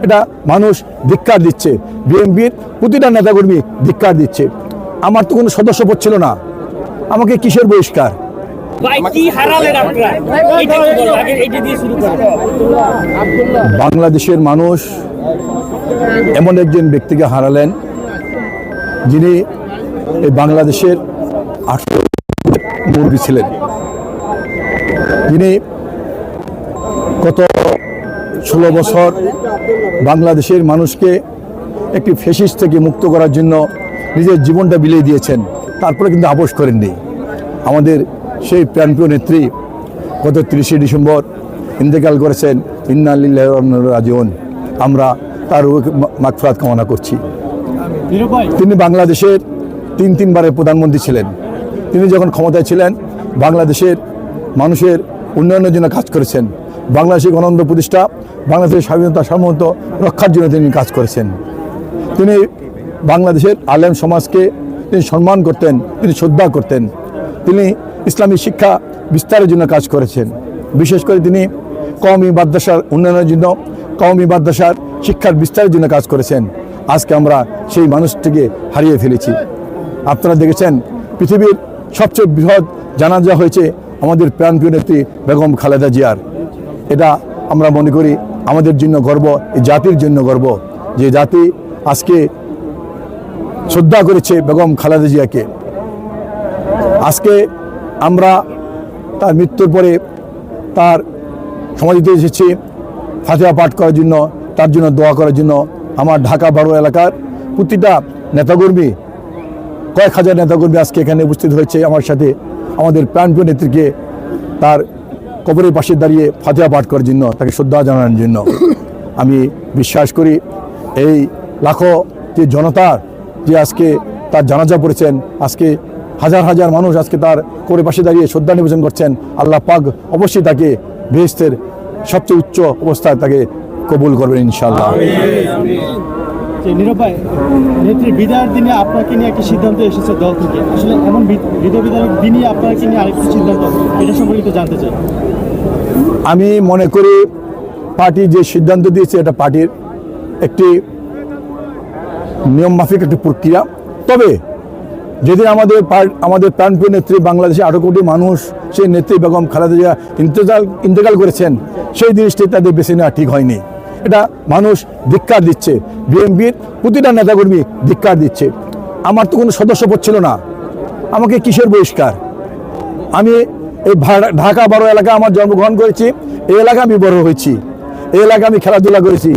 এটা মানুষ ধিক্কার দিচ্ছে, বিএনপির প্রতিটা নেতাকর্মী ধিক্কার দিচ্ছে। আমার তো কোনো সদস্যপদ ছিল না, আমাকে কিসের বহিষ্কার? বাংলাদেশের মানুষ এমন একজন ব্যক্তিকে হারালেন যিনি এই বাংলাদেশের 18 মুরব্বী ছিলেন, যিনি গত 16 বছর বাংলাদেশের মানুষকে একটি ফ্যাসিস্ট থেকে মুক্ত করার জন্য নিজের জীবনটা বিলিয়ে দিয়েছেন, তারপরে কিন্তু আপোস করেননি। আমাদের সেই প্রাণপ্রিয় নেত্রী গত 30শে ডিসেম্বর ইন্তেকাল করেছেন। ইন্না লিল্লাহি ওয়া ইন্না ইলাইহি রাজিউন। আমরা তার মাগফিরাত কামনা করছি। তিনি বাংলাদেশের তিনবারের প্রধানমন্ত্রী ছিলেন। তিনি যখন ক্ষমতায় ছিলেন বাংলাদেশের মানুষের উন্নয়নের জন্য কাজ করেছেন, বাংলাদেশের গণতন্ত্র প্রতিষ্ঠা, বাংলাদেশের স্বাধীনতা সার্বভৌমত্ব রক্ষার জন্য তিনি কাজ করেছেন। তিনি বাংলাদেশের আলেম সমাজকে তিনি সম্মান করতেন, তিনি শ্রদ্ধা করতেন। তিনি ইসলামী শিক্ষা বিস্তারের জন্য কাজ করেছেন। বিশেষ করে তিনি কওমি মাদ্রাসার উন্নয়নের জন্য, কওমি মাদ্রাসার শিক্ষার বিস্তারের জন্য কাজ করেছেন। আজকে আমরা সেই মানুষটিকে হারিয়ে ফেলেছি। আপনারা দেখেছেন পৃথিবীর সবচেয়ে বৃহৎ জানাজা হয়েছে আমাদের প্রাণপ্রিয় নেত্রী বেগম খালেদা জিয়ার। এটা আমরা মনে করি আমাদের জন্য গর্ব, এই জাতির জন্য গর্ব, যে জাতি আজকে শ্রদ্ধা করেছে বেগম খালেদা জিয়াকে। আজকে আমরা তার মৃত্যুর পরে তার সমাধিতে এসেছি ফাতিহা পাঠ করার জন্য, তার জন্য দোয়া করার জন্য। আমার ঢাকা 12 এলাকার প্রতিটা নেতাকর্মী, কয়েক হাজার নেতাকর্মী আজকে এখানে উপস্থিত হয়েছে আমার সাথে আমাদের প্রাণপ্রিয় নেত্রীকে তার কবরের পাশে দাঁড়িয়ে ফাতিহা পাঠ করার জন্য, তাকে শ্রদ্ধা জানানোর জন্য। আমি বিশ্বাস করি এই লাখো যে জনতার যে আজকে তার জানাজা পড়েছেন, আজকে হাজার হাজার মানুষ আজকে তার কবরের পাশে দাঁড়িয়ে শ্রদ্ধা নিবেদন করছেন, আল্লাহ পাক অবশ্যই তাকে বেহেশতের সবচেয়ে উচ্চ অবস্থায় তাকে কবুল করবেন ইনশাআল্লাহ। নীরব ভাই, নেত্রীর বিদায়ের দিনে আপনাকে নিয়ে একটা সিদ্ধান্ত এসেছে দল থেকে, আসলে এমন বিদায়ের দিনই আপনাকে নিয়ে আরেকটি সিদ্ধান্ত, এটা সম্পর্কে জানতে চাই। আমি মনে করি পার্টি যে সিদ্ধান্ত দিয়েছে এটা পার্টির একটি নিয়মমাফিক একটি প্রক্রিয়া। তবে যেদিন আমাদের প্রাণপ্রিয় নেত্রী, বাংলাদেশে 18 কোটি মানুষ সেই নেত্রী বেগম খালেদা জিয়া ইন্তেকাল করেছেন, সেই জিনিসটি তাদের বেছে নেওয়া ঠিক হয়নি। এটা মানুষ ধিক্কার দিচ্ছে, বিএনপির প্রতিটা নেতাকর্মী ধিক্কার দিচ্ছে। আমার তো কোনো সদস্যপদ ছিল না, আমাকে কিসের বহিষ্কার? আমি এই ঢাকা 12 এলাকা আমার জন্মগ্রহণ করেছি, এই এলাকা আমি বড় হয়েছি, এই এলাকা আমি খেলাধুলা করেছি।